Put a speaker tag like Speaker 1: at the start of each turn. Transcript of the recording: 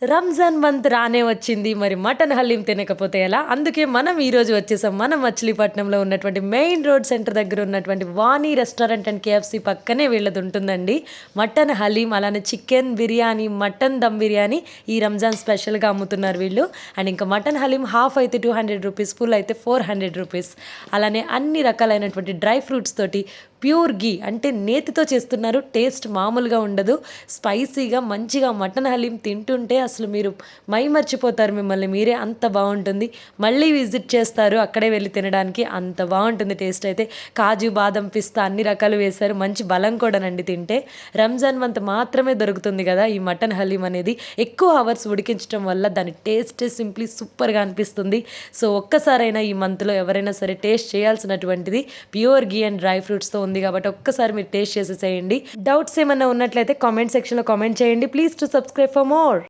Speaker 1: Ramzan month రానే వచ్చింది. మరి మటన్ హలీం తినకపోతే ఎలా? అందుకే మనం ఈరోజు వచ్చేసాం. మన మచిలీపట్నంలో ఉన్నటువంటి మెయిన్ రోడ్ సెంటర్ దగ్గర ఉన్నటువంటి వాణి రెస్టారెంట్ అండ్ కేఎఫ్‌సి పక్కనే వీళ్ళది ఉంటుందండి. మటన్ హలీం, అలానే చికెన్ బిర్యానీ, మటన్ దమ్ బిర్యానీ ఈ రంజాన్ స్పెషల్‌గా అమ్ముతున్నారు వీళ్ళు. అండ్ ఇంకా మటన్ హలీం హాఫ్ అయితే ₹200, ఫుల్ అయితే ₹400. అలానే అన్ని రకాలైనటువంటి డ్రై ఫ్రూట్స్ తోటి ప్యూర్ ఘీ అంటే నేతితో చేస్తున్నారు. టేస్ట్ మామూలుగా ఉండదు. స్పైసీగా మంచిగా మటన్ హలీం తింటుంటే అసలు మీరు మైమర్చిపోతారు మిమ్మల్ని మీరే, అంత బాగుంటుంది. మళ్ళీ విజిట్ చేస్తారు అక్కడే వెళ్ళి తినడానికి, అంత బాగుంటుంది టేస్ట్ అయితే. కాజు, బాదం, పిస్తా అన్ని రకాలు వేశారు. మంచి బలం కూడానండి తింటే. రంజాన్ మంత్ మాత్రమే దొరుకుతుంది కదా ఈ మటన్ హలీం అనేది. ఎక్కువ అవర్స్ ఉడికించడం వల్ల దాని టేస్ట్ సింప్లీ సూపర్గా అనిపిస్తుంది. సో ఒక్కసారైనా ఈ మంత్లో ఎవరైనా సరే టేస్ట్ చేయాల్సినటువంటిది ప్యూర్ ఘీ అండ్ డ్రై ఫ్రూట్స్తో ఉంది కాబట్టి ఒక్కసారి మీరు టేస్ట్ చేసేసేయండి. డౌట్స్ ఏమన్నా ఉన్నట్లయితే కామెంట్ సెక్షన్లో కామెంట్ చేయండి. Please to subscribe for more.